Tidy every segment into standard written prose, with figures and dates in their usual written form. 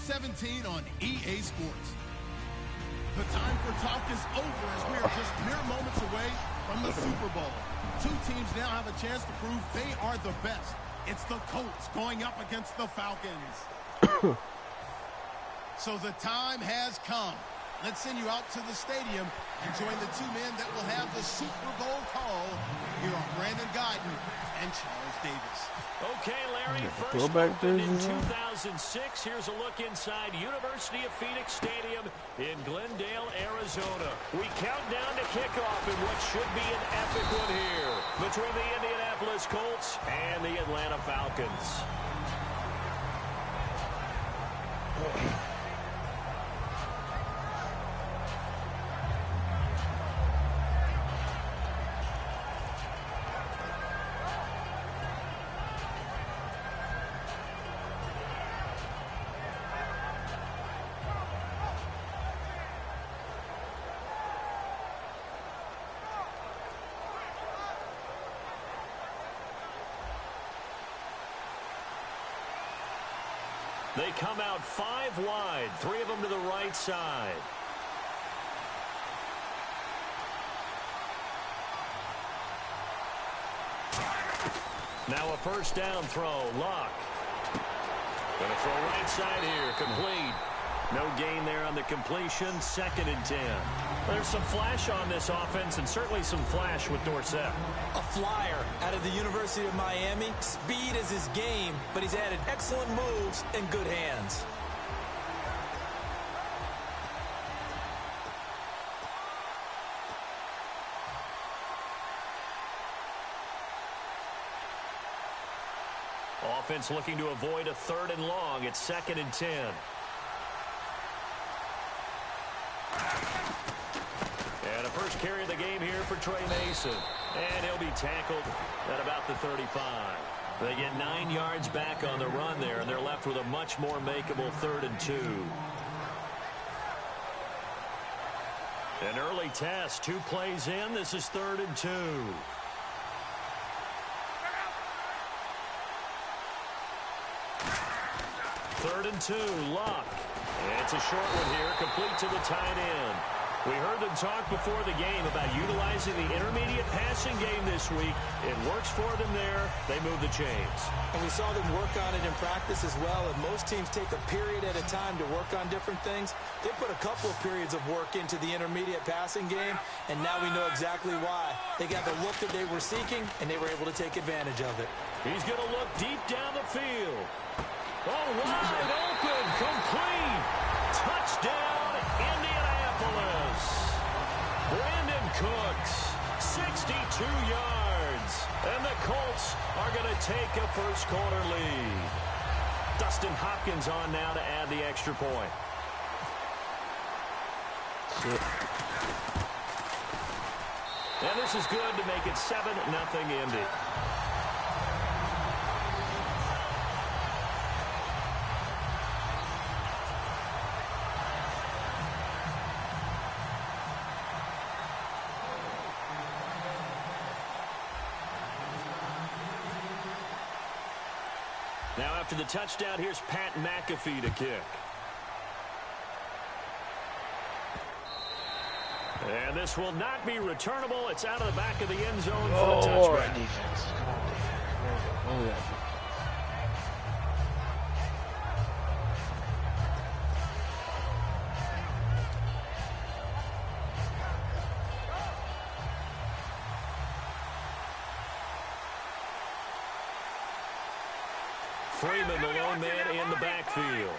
17 on EA Sports. The time for talk is over as we are just mere moments away from the Super Bowl. Two teams now have a chance to prove they are the best. It's the Colts going up against the Falcons. So the time has come. Let's send you out to the stadium and join the two men that will have the Super Bowl call. Here are Brandon Guyton and Charles Davis. Okay, Larry, first opened in 2006. Here's a look inside University of Phoenix Stadium in Glendale, Arizona. We count down to kickoff in what should be an epic one here between the Indianapolis Colts and the Atlanta Falcons. They come out 5 wide, 3 of them to the right side. Now a first down throw, Luck. Going to throw right side here, complete. No gain there on the completion, 2nd and 10. There's some flash on this offense and certainly some flash with Dorsett. A flyer out of the University of Miami. Speed is his game, but he's added excellent moves and good hands. Offense looking to avoid a 3rd and long. It's 2nd and 10. And a first carry of the game here for Trey Mason. And he'll be tackled at about the 35. They get 9 yards back on the run there, and they're left with a much more makeable 3rd and 2. An early test, 2 plays in. This is 3rd and 2. Third and 2, Luck. And it's a short one here, complete to the tight end. We heard them talk before the game about utilizing the intermediate passing game this week. It works for them there. They move the chains. And we saw them work on it in practice as well. And most teams take a period at a time to work on different things. They put a couple of periods of work into the intermediate passing game, and now we know exactly why. They got the look that they were seeking, and they were able to take advantage of it. He's going to look deep down the field. Oh, wide open, complete. Touchdown, Indianapolis. Brandon Cooks, 62 yards. And the Colts are going to take a first-quarter lead. Dustin Hopkins on now to add the extra point. And this is good to make it 7-0 Indy. Now after the touchdown, here's Pat McAfee to kick. And this will not be returnable. It's out of the back of the end zone for the touchback. Defense. Come on, defense. Hold that. Freeman, the lone man in the backfield.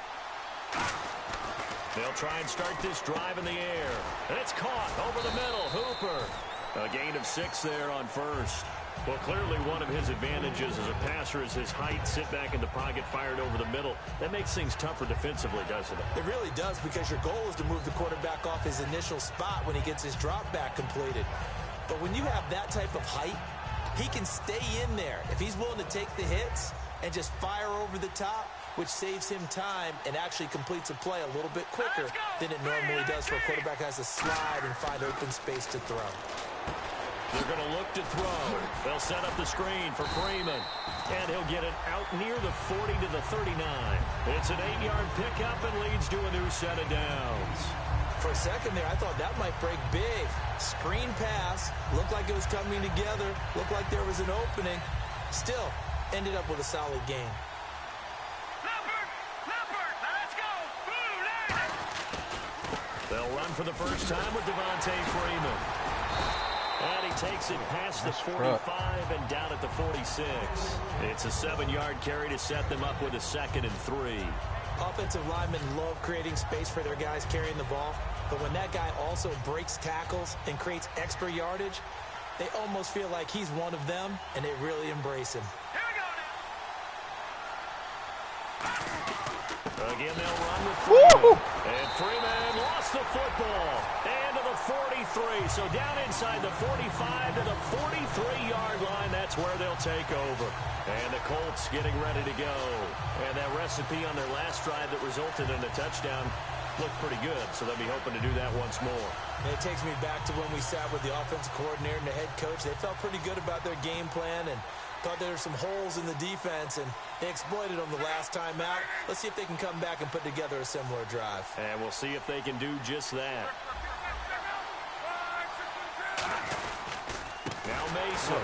They'll try and start this drive in the air. And it's caught over the middle. Hooper. A gain of 6 there on first. Well, clearly one of his advantages as a passer is his height. Sit back in the pocket, fired over the middle. That makes things tougher defensively, doesn't it? It really does, because your goal is to move the quarterback off his initial spot when he gets his drop back completed. But when you have that type of height, he can stay in there. If he's willing to take the hits and just fire over the top, which saves him time and actually completes a play a little bit quicker than it normally does for a quarterback who has to slide and find open space to throw. They're going to look to throw. They'll set up the screen for Freeman. And he'll get it out near the 40 to the 39. It's an 8-yard pickup and leads to a new set of downs. For a second there, I thought that might break big. Screen pass. Looked like it was coming together. Looked like there was an opening. Still, ended up with a solid game. They'll run for the first time with Devontae Freeman. And he takes it past the 45 and down at the 46. It's a 7-yard carry to set them up with a 2nd and 3. Offensive linemen love creating space for their guys carrying the ball. But when that guy also breaks tackles and creates extra yardage, they almost feel like he's one of them, and they really embrace him. Again, they'll run with Freeman. And Freeman lost the football. And to the 43. So down inside the 45 to the 43-yard line. That's where they'll take over. And the Colts getting ready to go. And that recipe on their last drive that resulted in a touchdown looked pretty good. So they'll be hoping to do that once more. And it takes me back to when we sat with the offensive coordinator and the head coach. They felt pretty good about their game plan and thought there were some holes in the defense, and they exploited them the last time out. Let's see if they can come back and put together a similar drive. And we'll see if they can do just that. Now Mason.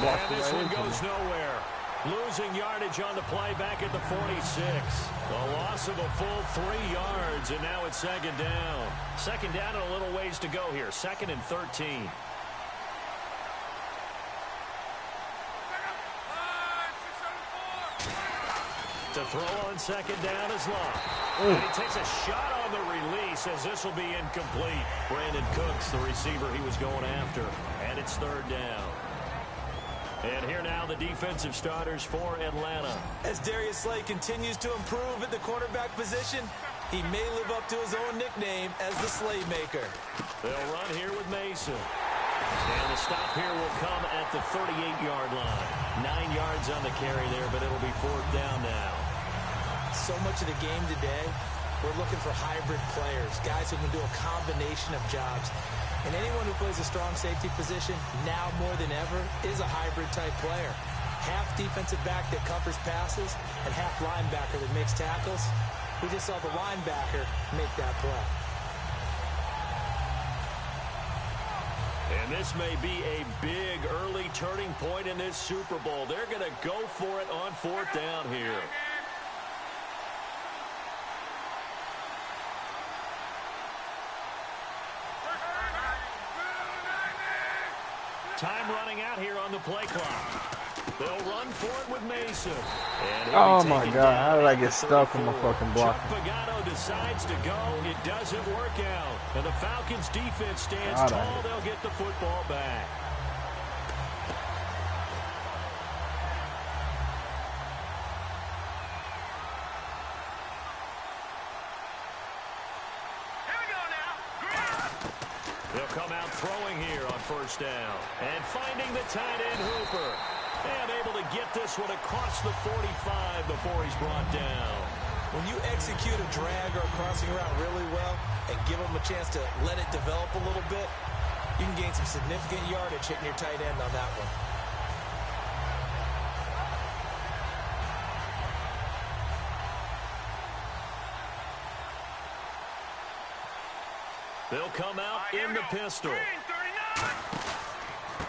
And this one goes nowhere. Losing yardage on the play back at the 46. A loss of a full 3 yards, and now it's 2nd down. 2nd down and a little ways to go here. 2nd and 13. To throw on 2nd down is Locke. And he takes a shot on the release as this will be incomplete. Brandon Cooks, the receiver he was going after. And it's 3rd down. And here now the defensive starters for Atlanta. As Darius Slay continues to improve at the quarterback position, he may live up to his own nickname as the Slaymaker. They'll run here with Mason. And the stop here will come at the 38-yard line. 9 yards on the carry there, but it'll be 4th down now. So much of the game today, we're looking for hybrid players, guys who can do a combination of jobs. And anyone who plays a strong safety position, now more than ever, is a hybrid-type player. Half defensive back that covers passes, and half linebacker that makes tackles. We just saw the linebacker make that play. And this may be a big early turning point in this Super Bowl. They're going to go for it on 4th down here. Time running out here on the play clock. They'll run for it with Mason. Oh my God, how did I get stuck on my fucking block? Pagano decides to go. It doesn't work out. And the Falcons defense stands tall. They'll get the football back. They'll come out throwing here on 1st down. And finding the tight end Hooper. And able to get this one across the 45 before he's brought down. When you execute a drag or a crossing route really well and give them a chance to let it develop a little bit, you can gain some significant yardage hitting your tight end on that one. They'll come out in the pistol.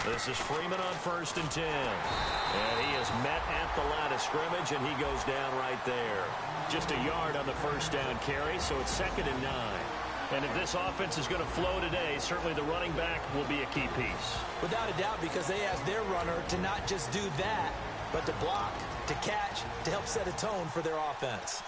This is Freeman on 1st and 10. And he is met at the line of scrimmage, and he goes down right there. Just a yard on the 1st down carry, so it's 2nd and 9. And if this offense is going to flow today, certainly the running back will be a key piece. Without a doubt, because they ask their runner to not just do that, but to block, to catch, to help set a tone for their offense.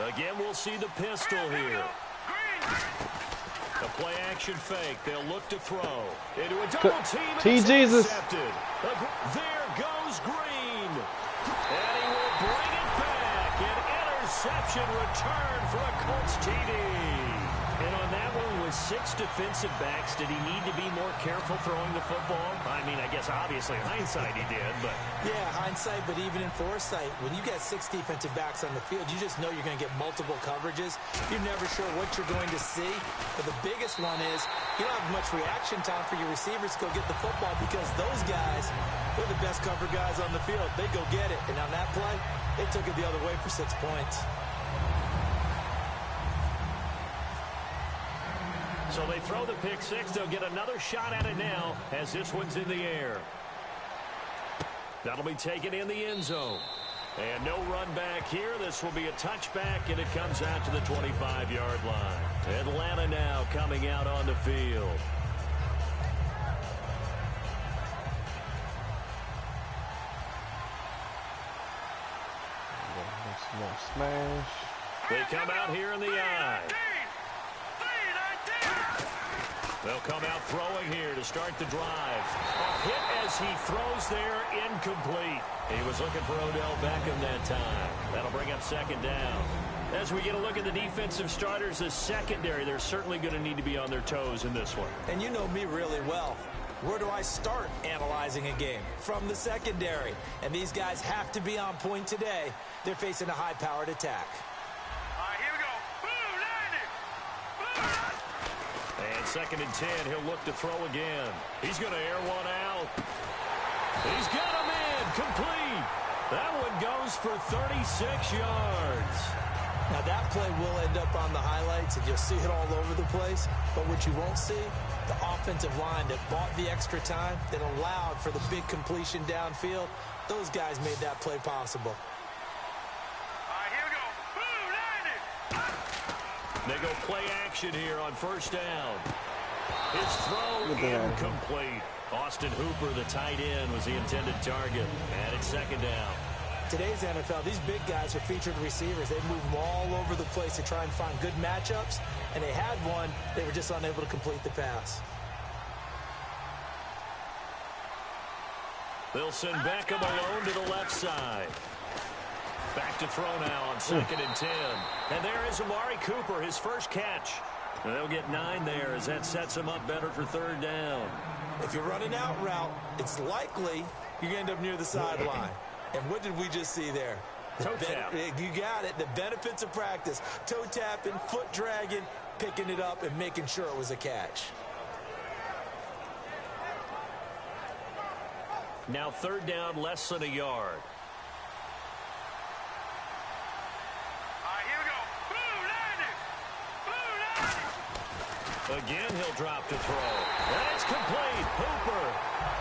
Again, we'll see the pistol here. A play-action fake. They'll look to throw. Into a double team. T-Jesus. There goes Green. And he will bring it back. An interception return for a Colts TD. And on that one, with 6 defensive backs, did he need to be more careful throwing the football? I mean, I guess obviously in hindsight he did, but... Yeah, hindsight, but even in foresight, when you got 6 defensive backs on the field, you just know you're going to get multiple coverages. You're never sure what you're going to see. But the biggest one is you don't have much reaction time for your receivers to go get the football because those guys, they're the best cover guys on the field. They go get it. And on that play, they took it the other way for 6 points. So they throw the pick 6. They'll get another shot at it now as this one's in the air. That'll be taken in the end zone. And no run back here. This will be a touchback, and it comes out to the 25-yard line. Atlanta now coming out on the field. Smash. They come out here in the eye. They'll come out throwing here to start the drive. A hit as he throws there, incomplete. He was looking for Odell Beckham that time. That'll bring up second down. As we get a look at the defensive starters, the secondary, they're certainly going to need to be on their toes in this one. And you know me really well. Where do I start analyzing a game? From the secondary. And these guys have to be on point today. They're facing a high-powered attack. And 2nd and 10, he'll look to throw again. He's going to air one out. He's got him in, complete. That one goes for 36 yards. Now that play will end up on the highlights, and you'll see it all over the place. But what you won't see, the offensive line that bought the extra time, that allowed for the big completion downfield, those guys made that play possible. They go play action here on first down. His throw incomplete. Austin Hooper, the tight end, was the intended target. And it's 2nd down. Today's NFL, these big guys are featured receivers. They move them all over the place to try and find good matchups. And they had one. They were just unable to complete the pass. They'll send Beckham alone to the left side. Back to throw now on 2nd and 10. And there is Amari Cooper, his first catch. And they'll get 9 there as that sets him up better for 3rd down. If you're running out route, it's likely you're going to end up near the sideline. And what did we just see there? Toe tap. You got it. The benefits of practice. Toe tapping, foot dragging, picking it up, and making sure it was a catch. Now 3rd down, less than a yard. Again, he'll drop to throw. And it's complete. Hooper.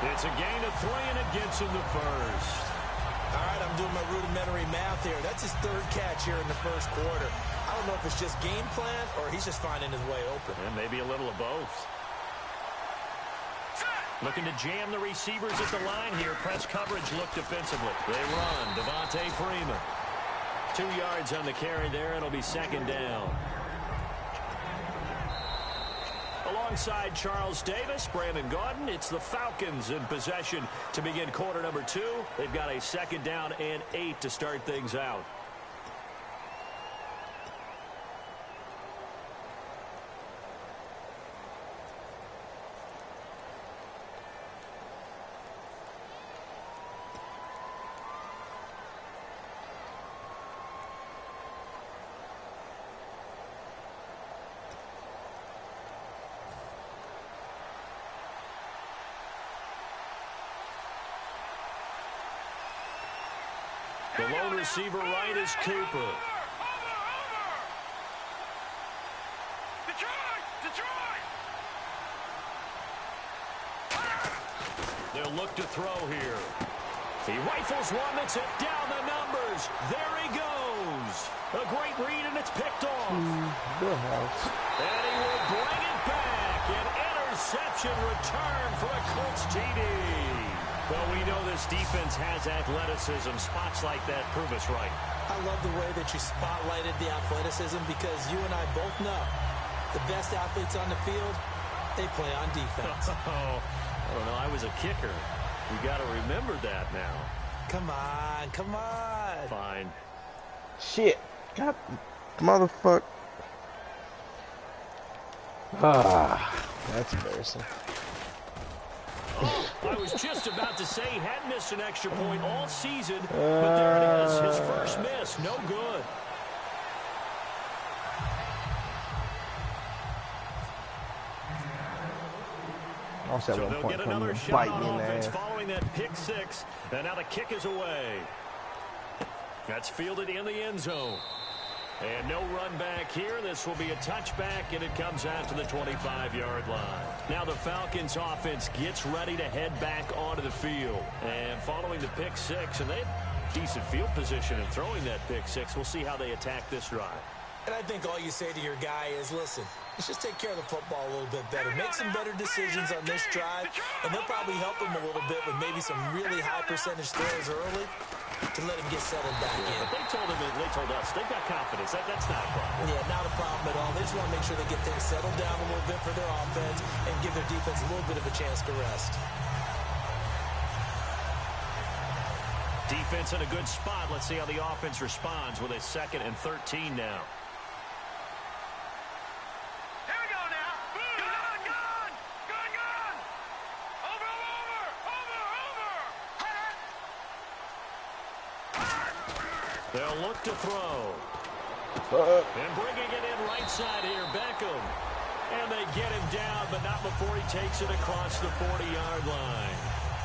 It's a gain of 3, and it gets him the first. All right, I'm doing my rudimentary math here. That's his 3rd catch here in the first quarter. I don't know if it's just game plan or he's just finding his way open. And maybe a little of both. Looking to jam the receivers at the line here. Press coverage look defensively. They run. Devontae Freeman. 2 yards on the carry there. It'll be 2nd down. Alongside Charles Davis, Brandon Gaudin, it's the Falcons in possession to begin quarter number 2. They've got a 2nd down and 8 to start things out. The lone receiver right is Cooper. They'll look to throw here. He rifles one that's it down the numbers. There he goes. A great read, and it's picked off. And he will bring it back. An interception return for a Colts TD. Well, we know this defense has athleticism. Spots like that prove us right. I love the way that you spotlighted the athleticism because you and I both know the best athletes on the field, they play on defense. I don't know. I was a kicker. You got to remember that now. Come on, come on. Fine. Shit. God, motherfucker. That's embarrassing. Oh, I was just about to say he hadn't missed an extra point all season, but there it is. His first miss, no good. Also So they'll get another shot on offense following that pick six, and now the kick is away. That's fielded in the end zone. And no run back here. This will be a touchback, and it comes out to the 25-yard line. Now the Falcons offense gets ready to head back onto the field. And following the pick six, and they have decent field position in throwing that pick six. We'll see how they attack this drive. And I think all you say to your guy is, listen, let's just take care of the football a little bit better. Make some better decisions on this drive, and they'll probably help him a little bit with maybe some really high percentage throws early to let him get settled back in. But they told us they've got confidence. That's not a problem. Yeah, not a problem at all. They just want to make sure they get things settled down a little bit for their offense and give their defense a little bit of a chance to rest. Defense in a good spot. Let's see how the offense responds with a 2nd and 13 now. They'll look to throw. And bringing it in right side here, Beckham. And they get him down, but not before he takes it across the 40-yard line.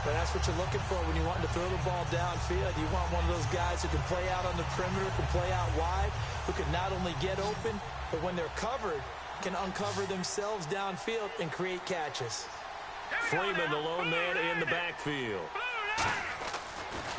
But that's what you're looking for when you want to throw the ball downfield. You want one of those guys who can play out on the perimeter, can play out wide, who can not only get open, but when they're covered, can uncover themselves downfield and create catches. Freeman, the lone man in the backfield.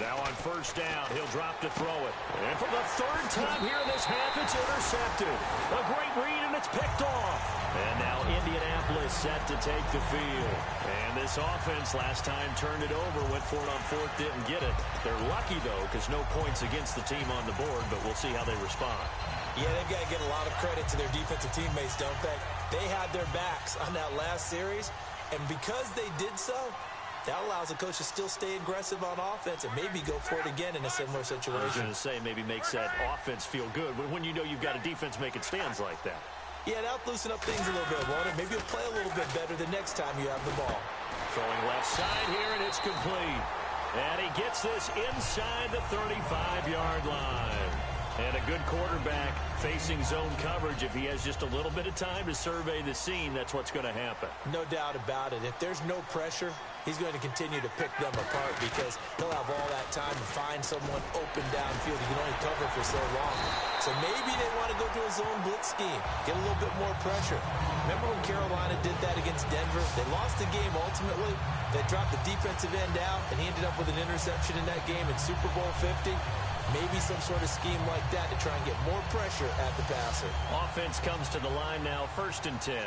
Now on first down, he'll drop to throw it. And for the 3rd time here in this half, it's intercepted. A great read, and it's picked off. And now Indianapolis set to take the field. And this offense last time turned it over, went for it on 4th, didn't get it. They're lucky, though, because no points against the team on the board, but we'll see how they respond. Yeah, they've got to get a lot of credit to their defensive teammates, don't they? They had their backs on that last series, and because they did so, that allows the coach to still stay aggressive on offense and maybe go for it again in a similar situation. I was going to say maybe makes that offense feel good, but when you know you've got a defense making stands like that. Yeah, that'll loosen up things a little bit, won't it? Maybe you'll play a little bit better the next time you have the ball. Throwing left side here, and it's complete. And he gets this inside the 35-yard line. And a good quarterback facing zone coverage. If he has just a little bit of time to survey the scene, that's what's going to happen. No doubt about it. If there's no pressure, he's going to continue to pick them apart because he'll have all that time to find someone open downfield. He can only cover for so long. So maybe they want to go to a zone blitz scheme, get a little bit more pressure. Remember when Carolina did that against Denver? They lost the game ultimately. They dropped the defensive end out, and he ended up with an interception in that game in Super Bowl 50. Maybe some sort of scheme like that to try and get more pressure at the passer. Offense comes to the line now, 1st and 10.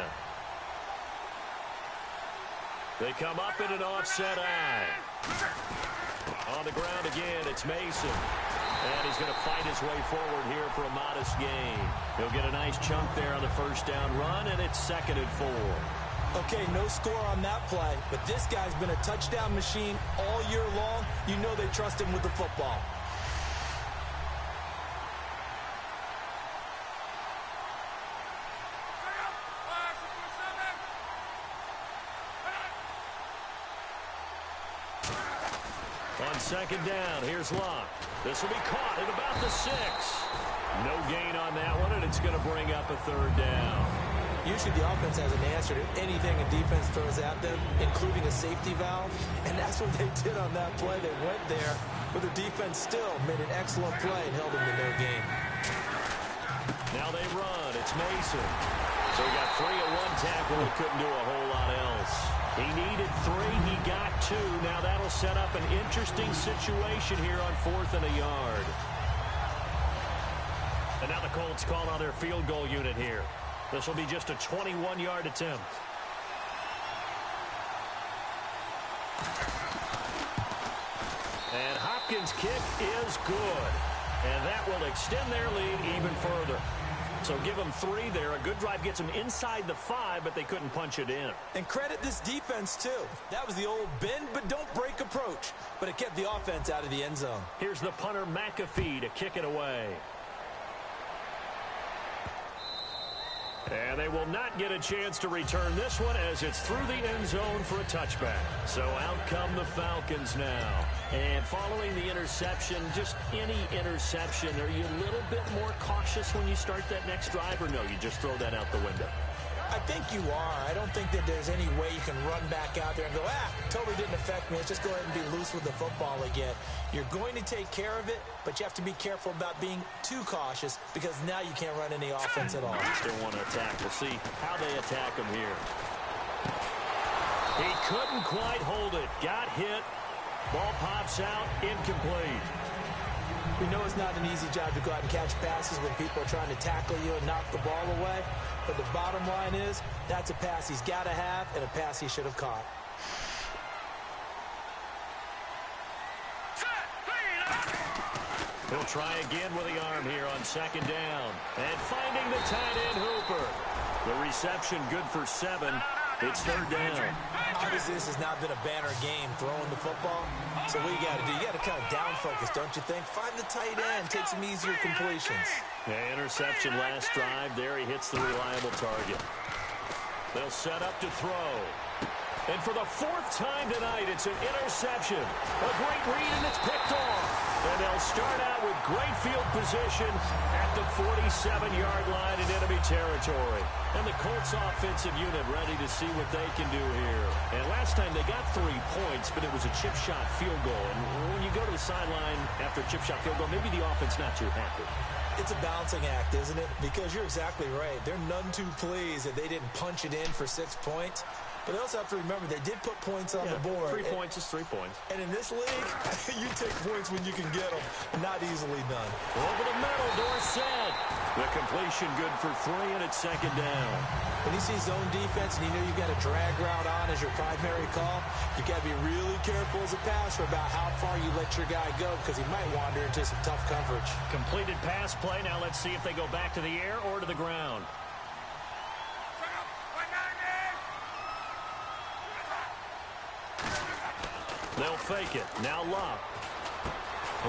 They come up in an offset eye. On the ground again, it's Mason. And he's going to fight his way forward here for a modest gain. He'll get a nice chunk there on the first down run, and it's 2nd and 4. Okay, no score on that play, but this guy's been a touchdown machine all year long. You know they trust him with the football. On 2nd down, here's Locke. This will be caught at about the 6. No gain on that one, and it's going to bring up a 3rd down. Usually the offense has an answer to anything a defense throws at them, including a safety valve, and that's what they did on that play. They went there, but the defense still made an excellent play and held them to no gain. Now they run. It's Mason. So he got 3 at one tackle. He couldn't do a whole lot else. He needed 3. He got 2. Now that'll set up an interesting situation here on 4th and a yard. And now the Colts call on their field goal unit here. This will be just a 21-yard attempt. And Hopkins' kick is good. And that will extend their lead even further. So give them 3 there. A good drive gets them inside the 5, but they couldn't punch it in. And credit this defense, too. That was the old bend but don't break approach. But it kept the offense out of the end zone. Here's the punter, McAfee, to kick it away. And they will not get a chance to return this one as it's through the end zone for a touchback. So out come the Falcons now. And following the interception, just any interception, are you a little bit more cautious when you start that next drive, or no, you just throw that out the window? I think you are. I don't think that there's any way you can run back out there and go, totally didn't affect me. Let's just go ahead and be loose with the football again. You're going to take care of it, but you have to be careful about being too cautious because now you can't run any offense at all. Still want to attack. We'll see how they attack him here. He couldn't quite hold it. Got hit. Ball pops out. Incomplete. We know it's not an easy job to go out and catch passes when people are trying to tackle you and knock the ball away. But the bottom line is, that's a pass he's got to have and a pass he should have caught. He'll try again with the arm here on second down. And finding the tight end Hooper. The reception good for 7. It's third down. Obviously, this has not been a banner game throwing the football. So what you got to do, you got to kind of down focus, don't you think? Find the tight end, take some easier completions. Yeah, interception last drive. There he hits the reliable target. They'll set up to throw. And for the 4th time tonight, it's an interception. A great read, and it's picked off. And they'll start out with great field position at the 47-yard line in enemy territory. And the Colts offensive unit ready to see what they can do here. And last time they got 3 points, but it was a chip shot field goal. And when you go to the sideline after a chip shot field goal, maybe the offense not too happy. It's a balancing act, isn't it? Because you're exactly right. They're none too pleased that they didn't punch it in for 6 points. But they also have to remember they did put points on the board. 3 points is 3 points. And in this league, you take points when you can get them. Not easily done. Over the middle, Dorsett. The completion good for 3, and it's second down. When you see zone defense and you know you've got a drag route on as your primary call, you've got to be really careful as a passer about how far you let your guy go because he might wander into some tough coverage. Completed pass play. Now let's see if they go back to the air or to the ground. They'll fake it. Now Love.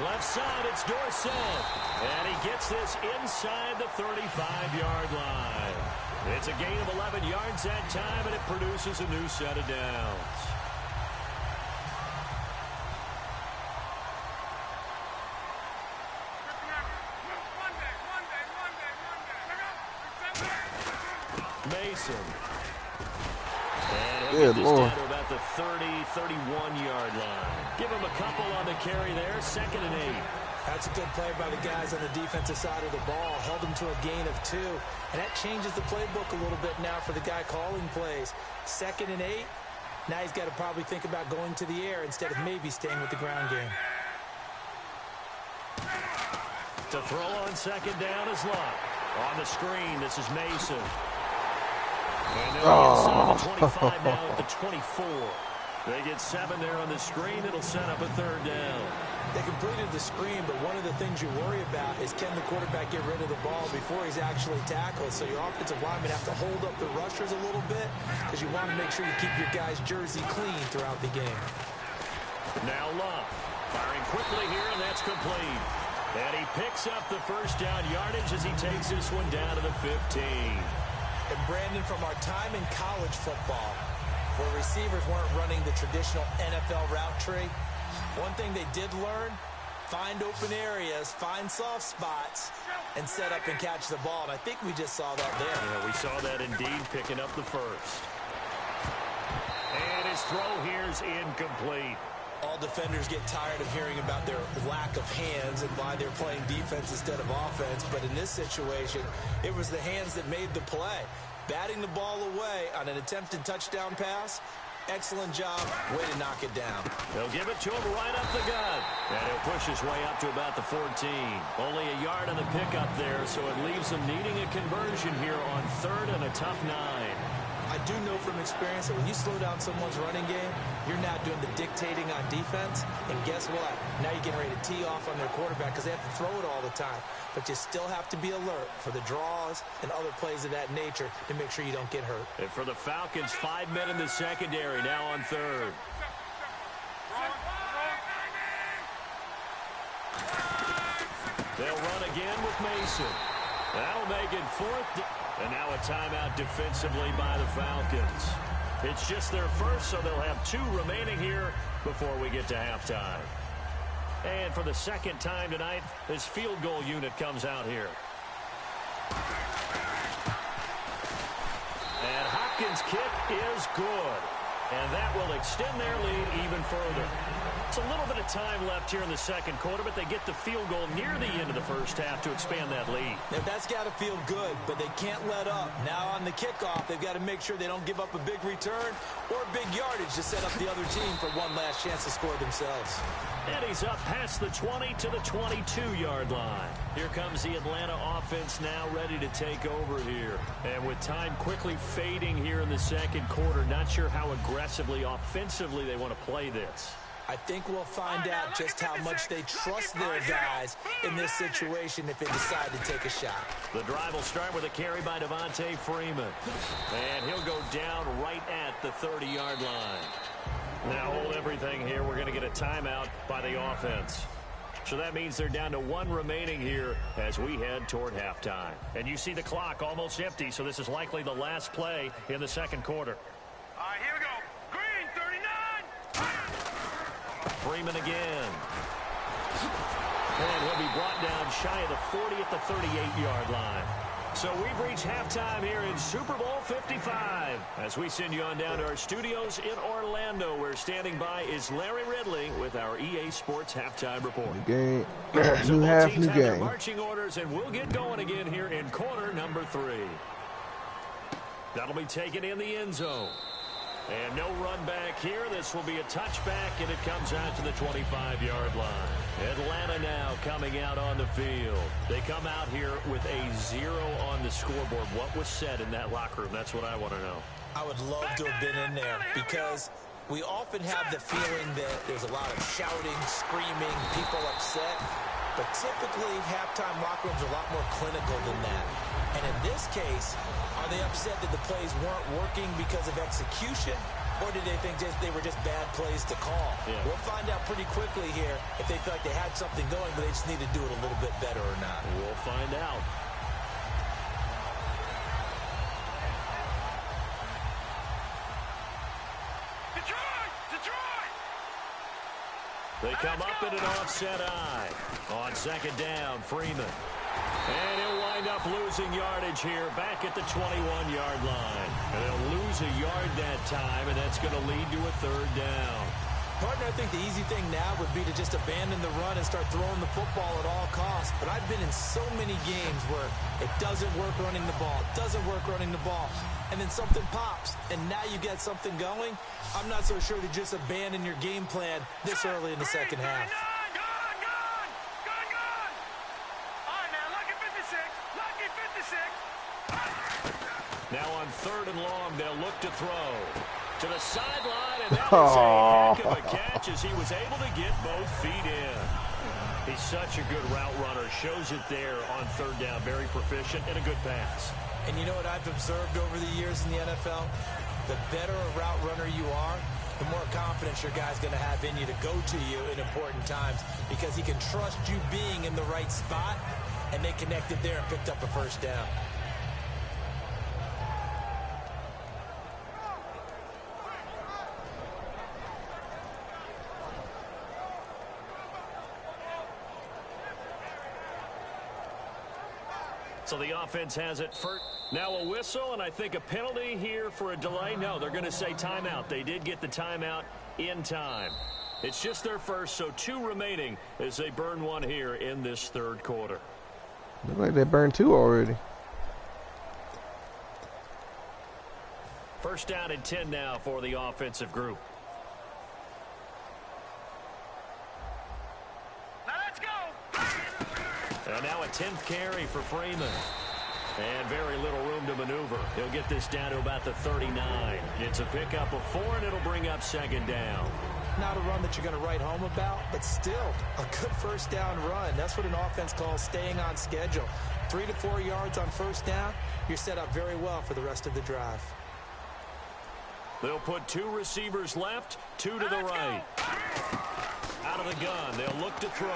Left side, it's Dorsett. And he gets this inside the 35-yard line. It's a gain of 11 yards that time, and it produces a new set of downs. Mason. Good Lord. Down to about the 30, 31-yard line. Give him a couple on the carry there. 2nd and 8. That's a good play by the guys on the defensive side of the ball. Held them to a gain of 2. And that changes the playbook a little bit now for the guy calling plays. 2nd and 8. Now he's got to probably think about going to the air instead of maybe staying with the ground game. To throw on second down is Luck. On the screen, this is Mason. And they'll get 25 now at the 24. They get 7 there on the screen. It'll set up a 3rd down. They completed the screen, but one of the things you worry about is can the quarterback get rid of the ball before he's actually tackled. So your offensive linemen have to hold up the rushers a little bit because you want to make sure you keep your guy's jersey clean throughout the game. Now Luck. Firing quickly here, and that's complete. And he picks up the 1st down yardage as he takes this one down to the 15. And Brandon, from our time in college football, where receivers weren't running the traditional NFL route tree, one thing they did learn, find open areas, find soft spots, and set up and catch the ball. And I think we just saw that there. Yeah, we saw that indeed, picking up the 1st. And his throw here's incomplete. All defenders get tired of hearing about their lack of hands and why they're playing defense instead of offense. But in this situation, it was the hands that made the play. Batting the ball away on an attempted touchdown pass. Excellent job. Way to knock it down. They'll give it to him right up the gut. And he'll push his way up to about the 14. Only a yard on the pickup there, so it leaves them needing a conversion here on 3rd and a tough 9. I do know from experience that when you slow down someone's running game, you're not doing the dictating on defense. And guess what? Now you're getting ready to tee off on their quarterback because they have to throw it all the time. But you still have to be alert for the draws and other plays of that nature to make sure you don't get hurt. And for the Falcons, 5 men in the secondary, now on 3rd. They'll run again with Mason. That'll make it 4th. And now a timeout defensively by the Falcons. It's just their first, so they'll have 2 remaining here before we get to halftime. And for the second time tonight, this field goal unit comes out here. And Hopkins' kick is good. And that will extend their lead even further. It's a little bit of time left here in the second quarter, but they get the field goal near the end of the first half to expand that lead. Now, that's got to feel good, but they can't let up. Now on the kickoff, they've got to make sure they don't give up a big return or big yardage to set up the other team for one last chance to score themselves. And he's up past the 20 to the 22-yard line. Here comes the Atlanta offense now ready to take over here. And with time quickly fading here in the second quarter, not sure how aggressively, offensively they want to play this. I think we'll find out just how much they trust their guys in this situation if they decide to take a shot. The drive will start with a carry by Devontae Freeman. And he'll go down right at the 30-yard line. Now hold everything here. We're going to get a timeout by the offense. So that means they're down to 1 remaining here as we head toward halftime. And you see the clock almost empty, so this is likely the last play in the second quarter. All right, here we go. Green, 39. Freeman again. And he'll be brought down shy of the 40 at the 38-yard line. So we've reached halftime here in Super Bowl 55. As we send you on down to our studios in Orlando, where standing by is Larry Ridley with our EA Sports Halftime Report. New game. So New both half, teams new have their game. marching orders, and we'll get going again here in quarter number 3. That'll be taken in the end zone. And no run back here. This will be a touchback, and it comes out to the 25-yard line. Atlanta now coming out on the field. They come out here with a 0 on the scoreboard. What was said in that locker room? That's what I want to know. I would love to have been in there because we often have the feeling that there's a lot of shouting, screaming, people upset. But typically, halftime locker rooms are a lot more clinical than that. And in this case, are they upset that the plays weren't working because of execution? Or did they think they were just bad plays to call? Yeah. We'll find out pretty quickly here if they feel like they had something going, but they just need to do it a little bit better or not. We'll find out. Detroit! Detroit! They come up in an offset eye. On second down, Freeman. And he'll wind up losing yardage here back at the 21-yard line. And they'll lose a yard that time, and that's going to lead to a 3rd down. Partner, I think the easy thing now would be to just abandon the run and start throwing the football at all costs. But I've been in so many games where it doesn't work running the ball, and then something pops, and now you get something going. I'm not so sure to just abandon your game plan this early in the second half. Now on 3rd and long, they'll look to throw to the sideline, and that was a heck of a catch as he was able to get both feet in. He's such a good route runner. Shows it there on 3rd down. Very proficient and a good pass. And you know what I've observed over the years in the NFL? The better a route runner you are, the more confidence your guy's going to have in you to go to you in important times because he can trust you being in the right spot, and they connected there and picked up a 1st down. So the offense has it first. Now a whistle, and I think a penalty here for a delay. No, they're going to say timeout. They did get the timeout in time. It's just their first, so 2 remaining as they burn one here in this 3rd quarter. Look like they burned 2 already. 1st down and 10 now for the offensive group. And now a 10th carry for Freeman. And very little room to maneuver. He'll get this down to about the 39. It's a pickup of 4, and it'll bring up 2nd down. Not a run that you're going to write home about, but still a good 1st down run. That's what an offense calls staying on schedule. 3 to 4 yards on 1st down, you're set up very well for the rest of the drive. They'll put 2 receivers left, 2 to the right. Out of the gun, they'll look to throw.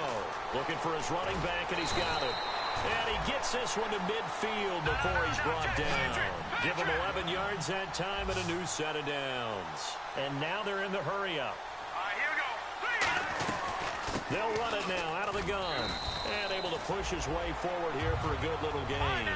Looking for his running back, and he's got it. And he gets this one to midfield before he's brought down. Give him 11 yards that time and a new set of downs. And now they're in the hurry-up. They'll run it now out of the gun. And able to push his way forward here for a good little gain.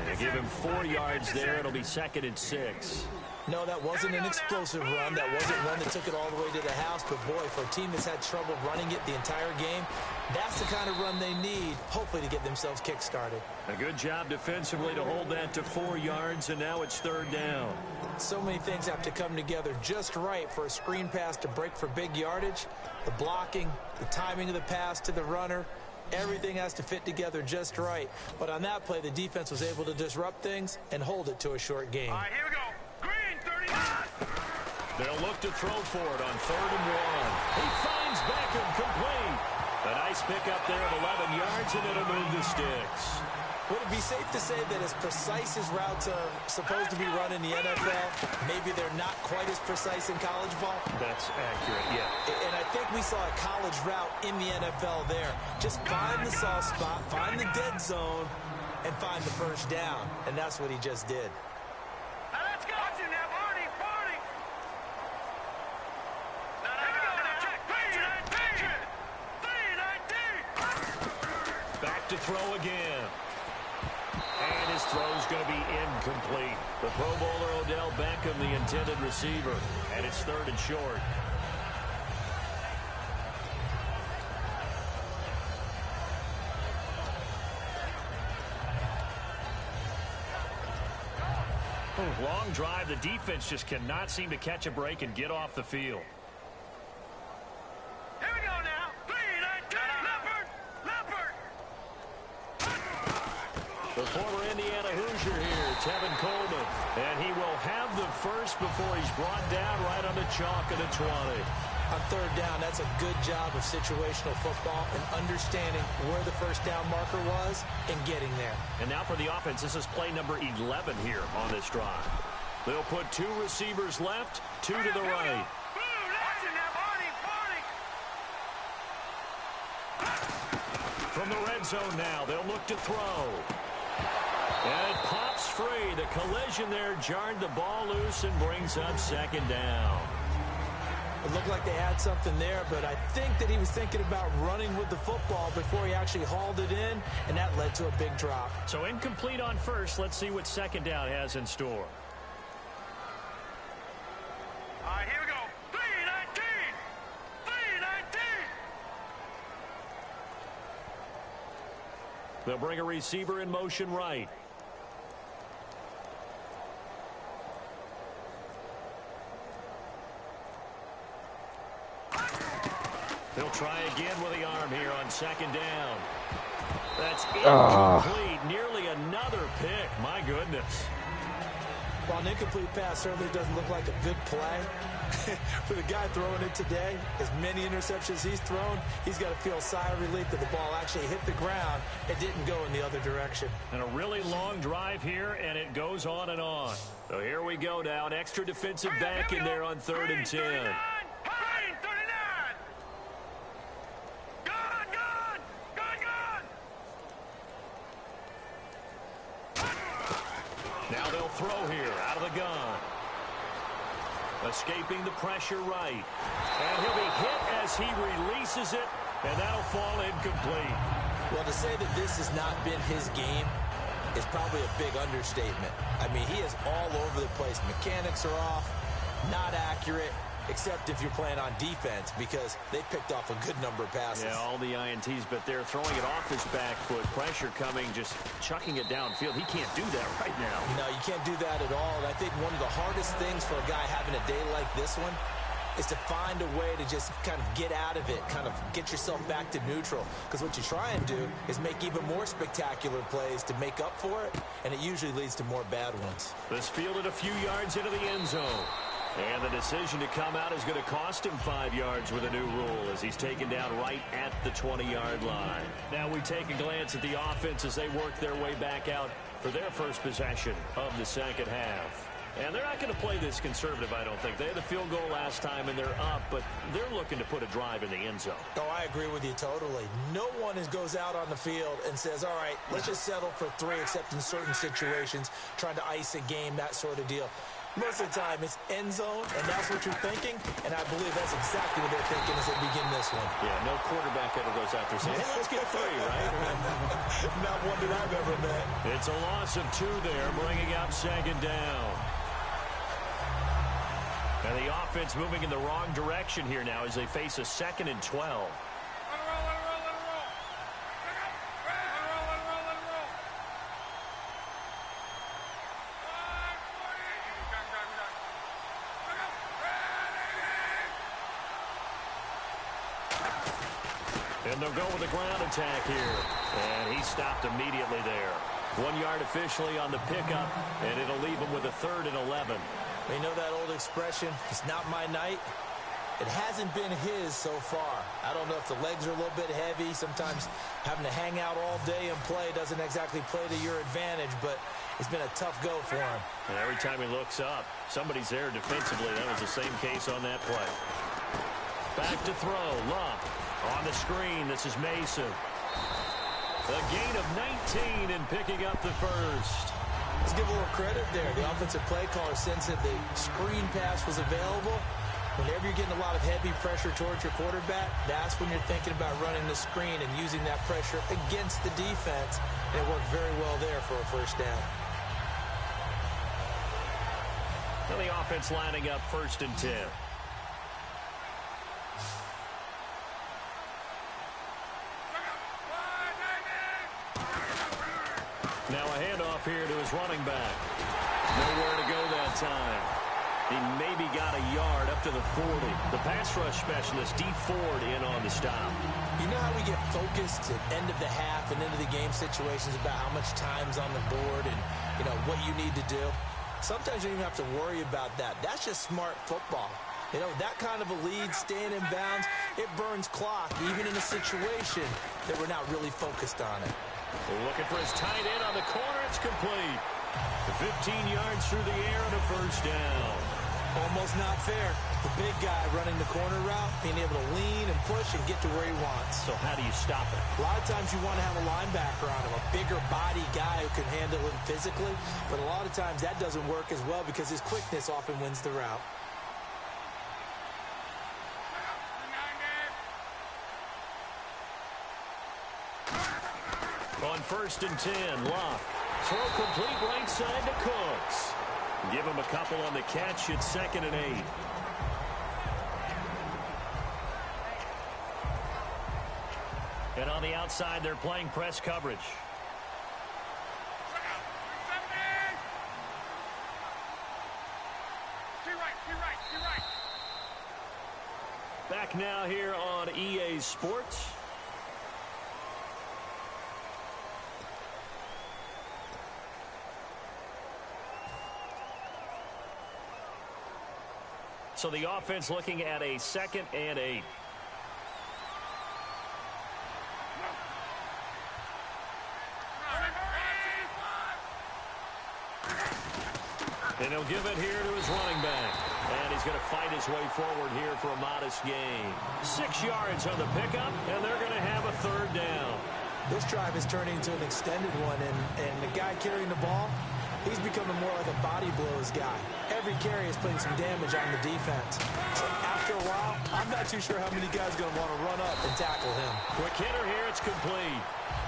They give him 4 yards there. It'll be 2nd and 6. No, that wasn't an explosive run. That wasn't one that took it all the way to the house. But, boy, for a team that's had trouble running it the entire game, that's the kind of run they need, hopefully, to get themselves kick-started. A good job defensively to hold that to 4 yards, and now it's 3rd down. So many things have to come together just right for a screen pass to break for big yardage. The blocking, the timing of the pass to the runner, everything has to fit together just right. But on that play, the defense was able to disrupt things and hold it to a short game. All right, here we go. Green, 39. They'll look to throw for it on 3rd and 1. He finds Beckham complete. A nice pickup there of 11 yards, and it'll move the sticks. Would it be safe to say that as precise as routes are supposed to be run in the NFL, maybe they're not quite as precise in college ball? That's accurate, yeah. And I think we saw a college route in the NFL there. Just find the soft spot, find the dead zone, and find the first down. And that's what he just did. Now let's go. Watch it now, Barney, Barney. Now, here we go now. Check, 319. Back to throw again. And his throw's going to be incomplete. The Pro Bowler Odell Beckham, the intended receiver. And it's 3rd and short. Long drive. The defense just cannot seem to catch a break and get off the field. Here we go now. 319. Leopard. The former Indiana Hoosier here, Tevin Coleman. And he will have the first before he's brought down right on the chalk of the 20. On 3rd down, that's a good job of situational football and understanding where the first down marker was and getting there. And now for the offense, this is play number 11 here on this drive. They'll put 2 receivers left, 2 to the right. Watch it now, Barney, Barney. From the red zone now, they'll look to throw. And it pops free. The collision there jarred the ball loose and brings up 2nd down. It looked like they had something there, but I think that he was thinking about running with the football before he actually hauled it in, and that led to a big drop. So incomplete on first. Let's see what 2nd down has in store. All right, here we go. 319. 319. They'll bring a receiver in motion right. He'll try again with the arm here on 2nd down. That's incomplete. Nearly another pick. My goodness. While an incomplete pass certainly doesn't look like a good play, for the guy throwing it today, as many interceptions he's thrown, he's got to feel a sigh of relief that the ball actually hit the ground and didn't go in the other direction. And a really long drive here, and it goes on and on. So here we go now. An extra defensive back in there on 3rd and 10. Now they'll throw here out of the gun. Escaping the pressure right. And he'll be hit as he releases it, and that'll fall incomplete. Well, to say that this has not been his game is probably a big understatement. I mean, he is all over the place. Mechanics are off, not accurate, except if you're playing on defense, because they picked off a good number of passes. Yeah, all the INTs, but they're throwing it off his back foot. Pressure coming, just chucking it downfield. He can't do that right now. No, you can't do that at all. And I think one of the hardest things for a guy having a day like this one is to find a way to just kind of get out of it, kind of get yourself back to neutral. Because what you try and do is make even more spectacular plays to make up for it, and it usually leads to more bad ones. This fielded a few yards into the end zone. And the decision to come out is going to cost him 5 yards with a new rule as he's taken down right at the 20-yard line. Now we take a glance at the offense as they work their way back out for their first possession of the second half. And they're not going to play this conservative, I don't think. They had a field goal last time, and they're up, but they're looking to put a drive in the end zone. Oh, I agree with you totally. No one goes out on the field and says, all right, let's just settle for 3, except in certain situations, trying to ice a game, that sort of deal. Most of the time, it's end zone, and that's what you're thinking, and I believe that's exactly what they're thinking as they begin this one. Yeah, no quarterback ever goes out there saying, hey, let's get 3, right? Not one that I've ever met. It's a loss of 2 there, bringing up second down. And the offense moving in the wrong direction here now as they face a 2nd and 12. And they'll go with a ground attack here. And he stopped immediately there. 1 yard officially on the pickup, and it'll leave him with a 3rd and 11. You know that old expression, it's not my night? It hasn't been his so far. I don't know if the legs are a little bit heavy. Sometimes having to hang out all day and play doesn't exactly play to your advantage, but it's been a tough go for him. And every time he looks up, somebody's there defensively. That was the same case on that play. Back to throw. Luck on the screen. This is Mason. A gain of 19 and picking up the first. Let's give a little credit there. The offensive play caller sensed that the screen pass was available. Whenever you're getting a lot of heavy pressure towards your quarterback, that's when you're thinking about running the screen and using that pressure against the defense. And it worked very well there for a first down. Now the offense lining up 1st and 10. Now a handoff here to his running back. Nowhere to go that time. He maybe got a yard up to the 40. The pass rush specialist, D. Ford, in on the stop. You know how we get focused at end of the half and into the game situations about how much time's on the board and, you know, what you need to do? Sometimes you don't even have to worry about that. That's just smart football. You know, that kind of a lead, staying in bounds, it burns clock, even in a situation that we're not really focused on it. Looking for his tight end on the corner. It's complete. 15 yards through the air and a first down. Almost not fair. The big guy running the corner route, being able to lean and push and get to where he wants. So how do you stop it? A lot of times you want to have a linebacker on him, a bigger body guy who can handle him physically. But a lot of times that doesn't work as well because his quickness often wins the route. On 1st and 10, Locke. Throw complete right side to Cooks. Give him a couple on the catch. It's 2nd and 8. And on the outside, they're playing press coverage. Back now here on EA Sports. So the offense looking at a 2nd and 8. And he'll give it here to his running back. And he's going to fight his way forward here for a modest gain. 6 yards on the pickup, and they're going to have a 3rd down. This drive is turning into an extended one, and the guy carrying the ball, he's becoming more like a body blows guy. Every carry is putting some damage on the defense. So after a while, I'm not too sure how many guys are going to want to run up and tackle him. Quick hitter here, it's complete.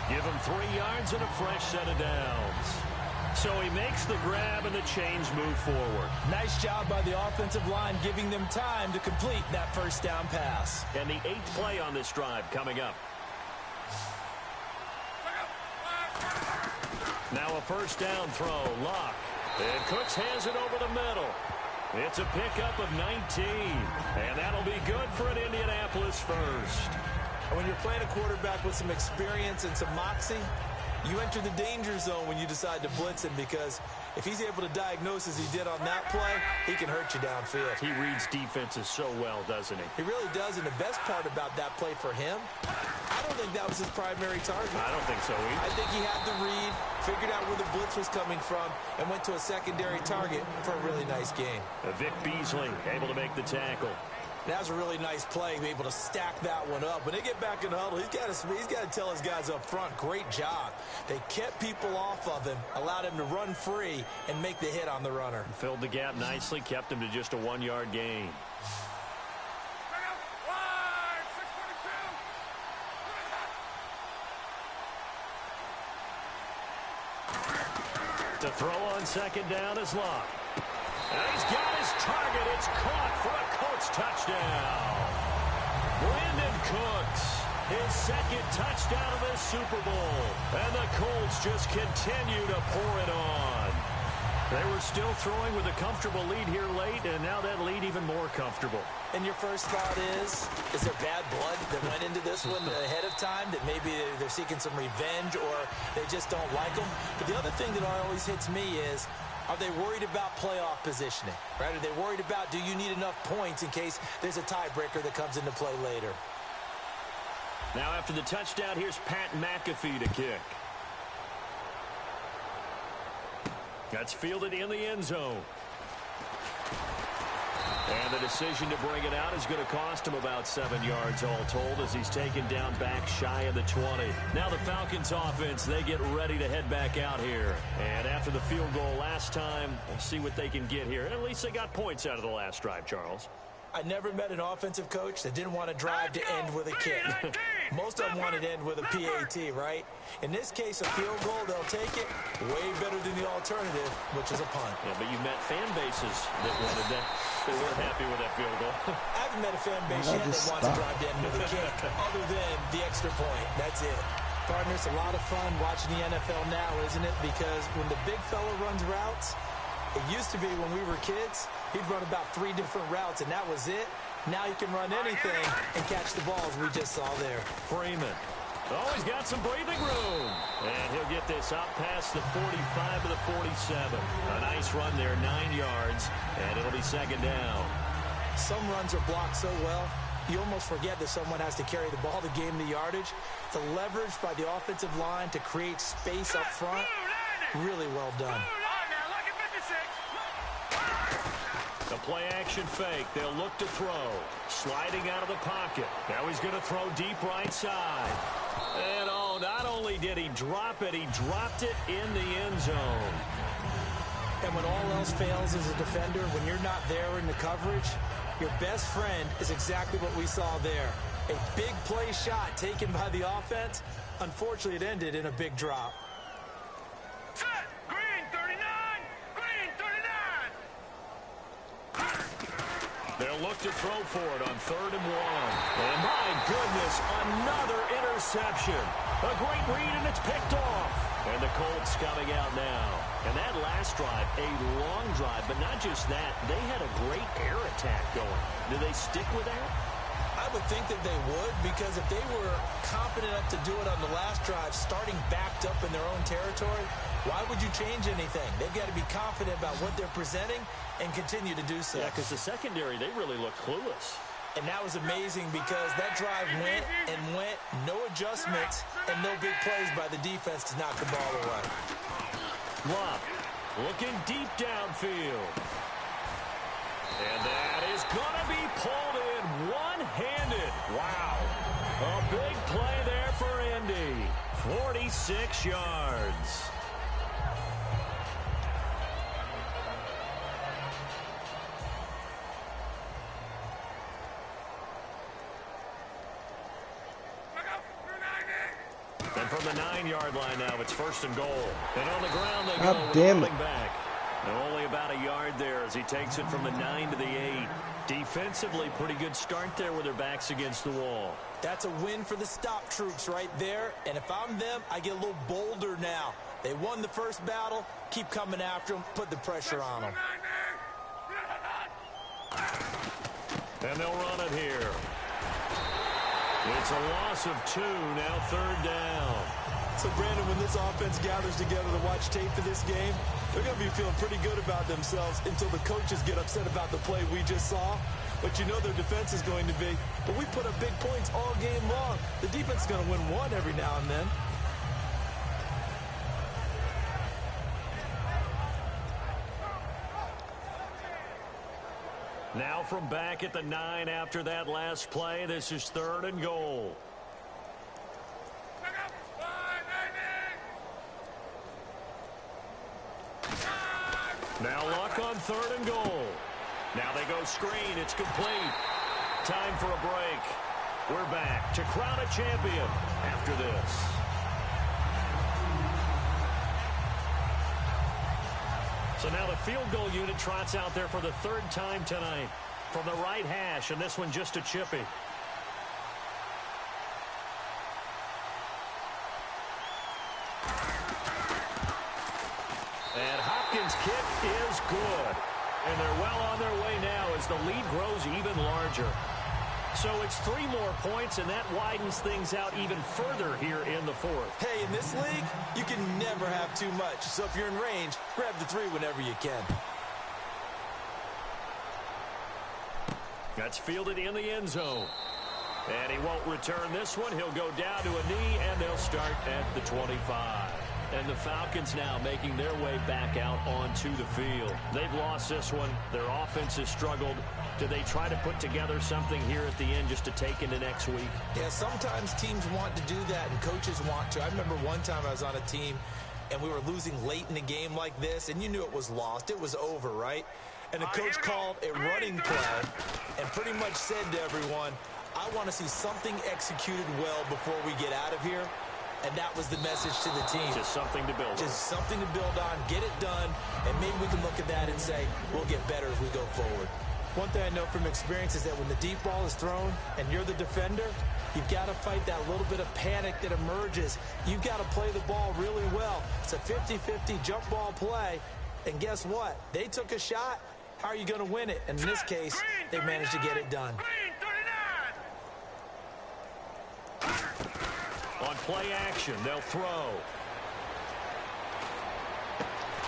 Give him 3 yards and a fresh set of downs. So he makes the grab and the chains move forward. Nice job by the offensive line giving them time to complete that first down pass. And the 8th play on this drive coming up. Now a first down throw, Locke. And Cooks has it over the middle. It's a pickup of 19. And that'll be good for an Indianapolis first. When you're playing a quarterback with some experience and some moxie, You enter the danger zone when you decide to blitz him, because if he's able to diagnose as he did on that play, he can hurt you downfield. He reads defenses so well, doesn't he? He really does, and the best part about that play for him, I don't think that was his primary target. I don't think so either. I think he had the read, figured out where the blitz was coming from, and went to a secondary target for a really nice game. Vic Beasley able to make the tackle. That was a really nice play, be able to stack that one up. When they get back in the huddle, he's got to tell his guys up front, great job. They kept people off of him, allowed him to run free, and make the hit on the runner. Filled the gap nicely, kept him to just a 1-yard gain. To throw on second down is Locke. And he's got his target. It's caught for a Colts touchdown. Brandon Cooks, his second touchdown of this Super Bowl. And the Colts just continue to pour it on. They were still throwing with a comfortable lead here late, and now that lead even more comfortable. And your first thought is there bad blood that went into this one ahead of time, that maybe they're seeking some revenge or they just don't like them? But the other thing that always hits me is, are they worried about playoff positioning? Right? Are they worried about, do you need enough points in case there's a tiebreaker that comes into play later? Now after the touchdown, here's Pat McAfee to kick. That's fielded in the end zone. And the decision to bring it out is going to cost him about 7 yards all told, as he's taken down back shy of the 20. Now the Falcons offense, they get ready to head back out here. And after the field goal last time, we'll see what they can get here. And at least they got points out of the last drive, Charles. I never met an offensive coach that didn't want to drive to end with a kick. Most of them wanted to end with a PAT, right? In this case, a field goal, they'll take it way better than the alternative, which is a punt. Yeah, but you've met fan bases that wanted that. They weren't happy with that field goal. I haven't met a fan base yet that wants to drive to end with a kick, other than the extra point. That's it. Partner, it's a lot of fun watching the NFL now, isn't it? Because when the big fella runs routes, it used to be when we were kids, he'd run about 3 different routes, and that was it. Now he can run anything and catch the balls we just saw there. Freeman. Oh, he's got some breathing room. And he'll get this out past the 45 to the 47. A nice run there, 9 yards, and it'll be second down. Some runs are blocked so well, you almost forget that someone has to carry the ball to gain the yardage. The leverage by the offensive line to create space up front, really well done. The play-action fake. They'll look to throw. Sliding out of the pocket. Now he's going to throw deep right side. And, oh, not only did he drop it, he dropped it in the end zone. And when all else fails as a defender, when you're not there in the coverage, your best friend is exactly what we saw there. A big play shot taken by the offense. Unfortunately, it ended in a big drop. Set. Green 39. Green 39. They'll look to throw for it on 3rd and 1. And my goodness, another interception. A great read, and it's picked off. And the Colts coming out now. And that last drive, a long drive, but not just that. They had a great air attack going. Do they stick with that? I would think that they would, because if they were confident enough to do it on the last drive, starting backed up in their own territory, why would you change anything? They've got to be confident about what they're presenting and continue to do so. Yeah, because the secondary, they really looked clueless. And that was amazing, because that drive went and went, no adjustments, and no big plays by the defense to knock the ball away. Locke looking deep downfield. And that is going to be pulled in one-handed. Wow. A big play there for Indy. 46 yards. And from the 9-yard line now, it's 1st and goal. And on the ground they go with running back. And only about a yard there as he takes it from the 9 to the 8. Defensively, pretty good start there with their backs against the wall. That's a win for the stop troops right there. And if I'm them, I get a little bolder now. They won the first battle. Keep coming after them. Put the pressure on them. And they'll run it here. It's a loss of 2, now 3rd down. So, Brandon, when this offense gathers together to watch tape for this game, they're going to be feeling pretty good about themselves until the coaches get upset about the play we just saw. But you know their defense is going to be. But we put up big points all game long. The defense is going to win one every now and then. Now from back at the 9 after that last play, this is 3rd and goal. Now Luck on 3rd and goal. Now they go screen. It's complete. Time for a break. We're back to crown a champion after this. So now the field goal unit trots out there for the 3rd time tonight from the right hash, and this one just a chippy. And Hopkins' kick is good. And they're well on their way now as the lead grows even larger. So it's 3 more points, and that widens things out even further here in the 4th. Hey, in this league, you can never have too much. So if you're in range, grab the 3 whenever you can. That's fielded in the end zone. And he won't return this one. He'll go down to a knee, and they'll start at the 25. And the Falcons now making their way back out onto the field. They've lost this one. Their offense has struggled. Do they try to put together something here at the end just to take into next week? Yeah, sometimes teams want to do that and coaches want to. I remember one time I was on a team and we were losing late in the game like this, and you knew it was lost. It was over, right? And the coach called a running play and pretty much said to everyone, I want to see something executed well before we get out of here. And that was the message to the team. Just something to build on. Just something to build on, get it done, and maybe we can look at that and say, we'll get better as we go forward. One thing I know from experience is that when the deep ball is thrown and you're the defender, you've got to fight that little bit of panic that emerges. You've got to play the ball really well. It's a 50-50 jump ball play, and guess what? They took a shot. How are you going to win it? And in this case, they managed to get it done. On play action, they'll throw.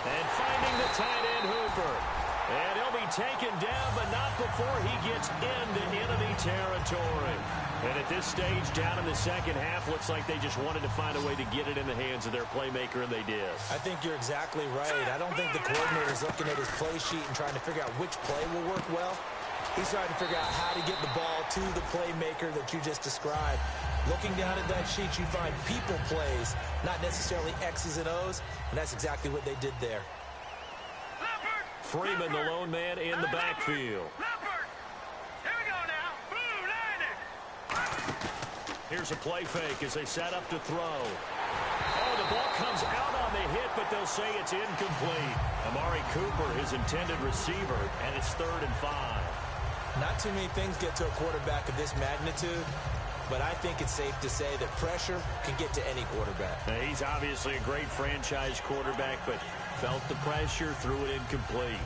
And finding the tight end, Hooper. And he'll be taken down, but not before he gets into enemy territory. And at this stage, down in the second half, looks like they just wanted to find a way to get it in the hands of their playmaker, and they did. I think you're exactly right. I don't think the coordinator's looking at his play sheet and trying to figure out which play will work well. He's trying to figure out how to get the ball to the playmaker that you just described. Looking down at that sheet, you find people plays, not necessarily X's and O's, and that's exactly what they did there. Freeman, the lone man in the backfield. Here we go now. Here's a play fake as they set up to throw. Oh, the ball comes out on the hit, but they'll say it's incomplete. Amari Cooper, his intended receiver, and it's 3rd and 5. Not too many things get to a quarterback of this magnitude, but I think it's safe to say that pressure can get to any quarterback. Now, he's obviously a great franchise quarterback, but felt the pressure, threw it incomplete.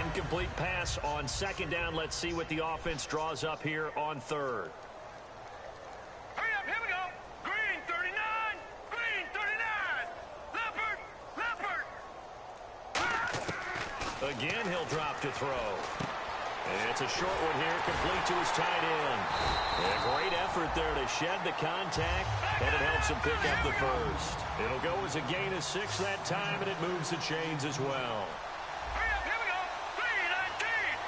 Incomplete pass on 2nd down. Let's see what the offense draws up here on 3rd. Hurry up, here we go. Green 39, green 39. Leopard, leopard. Again, he'll drop to throw. And it's a short one here, complete to his tight end. And a great effort there to shed the contact, and it helps him pick up the first. It'll go as a gain of 6 that time, and it moves the chains as well. Hurry up, here we go. 319,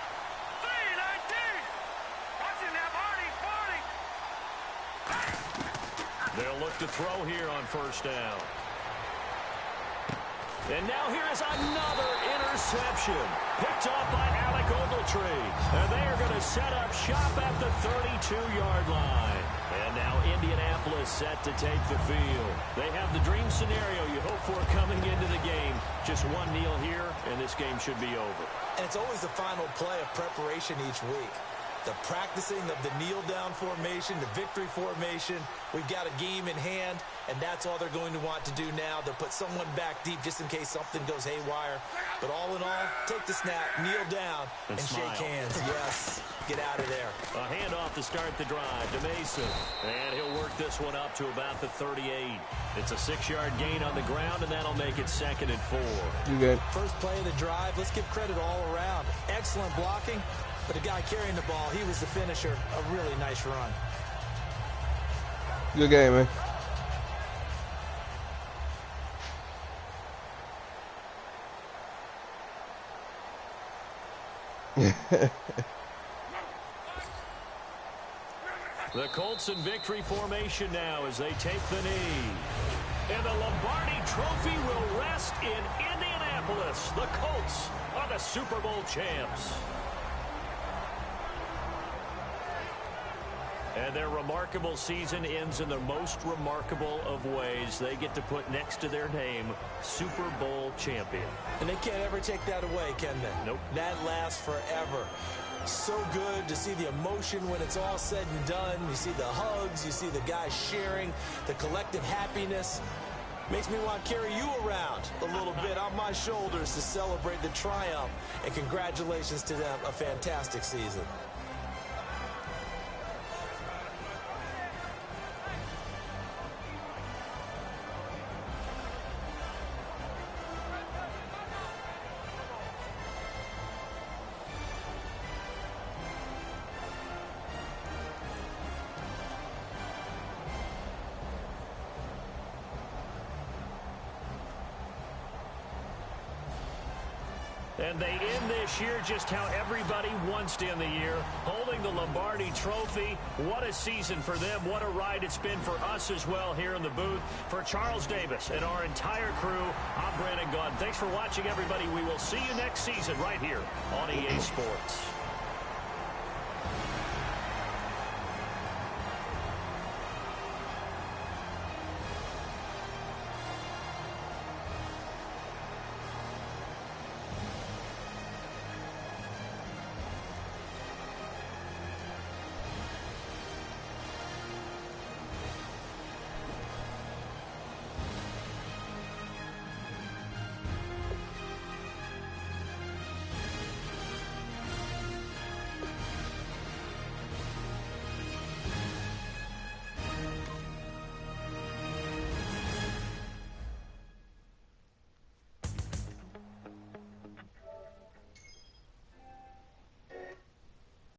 319. Watch him now, Barney, Barney. They'll look to throw here on 1st down. And now here is another interception. Picked off by Alec Ogletree. And they are going to set up shop at the 32-yard line. And now Indianapolis set to take the field. They have the dream scenario you hope for coming into the game. Just one kneel here, and this game should be over. And it's always the final play of preparation each week. The practicing of the kneel-down formation, the victory formation. We've got a game in hand, and that's all they're going to want to do now. They'll put someone back deep just in case something goes haywire. But all in all, take the snap, kneel down, and shake hands. Yes, get out of there. A handoff to start the drive to Mason. And he'll work this one up to about the 38. It's a 6-yard gain on the ground, and that'll make it 2nd and 4. You good? First play of the drive, let's give credit all around. Excellent blocking, but the guy carrying the ball, he was the finisher. A really nice run. Good game, man. The Colts in victory formation now as they take the knee. And the Lombardi Trophy will rest in Indianapolis. The Colts are the Super Bowl champs. And their remarkable season ends in the most remarkable of ways. They get to put next to their name, Super Bowl champion. And they can't ever take that away, can they? Nope. That lasts forever. So good to see the emotion when it's all said and done. You see the hugs, you see the guys sharing, the collective happiness. Makes me want to carry you around a little bit on my shoulders to celebrate the triumph. And congratulations to them, a fantastic season. And they end this year just how everybody wants to end the year, holding the Lombardi Trophy. What a season for them. What a ride it's been for us as well here in the booth. For Charles Davis and our entire crew, I'm Brandon Gunn. Thanks for watching, everybody. We will see you next season right here on EA Sports.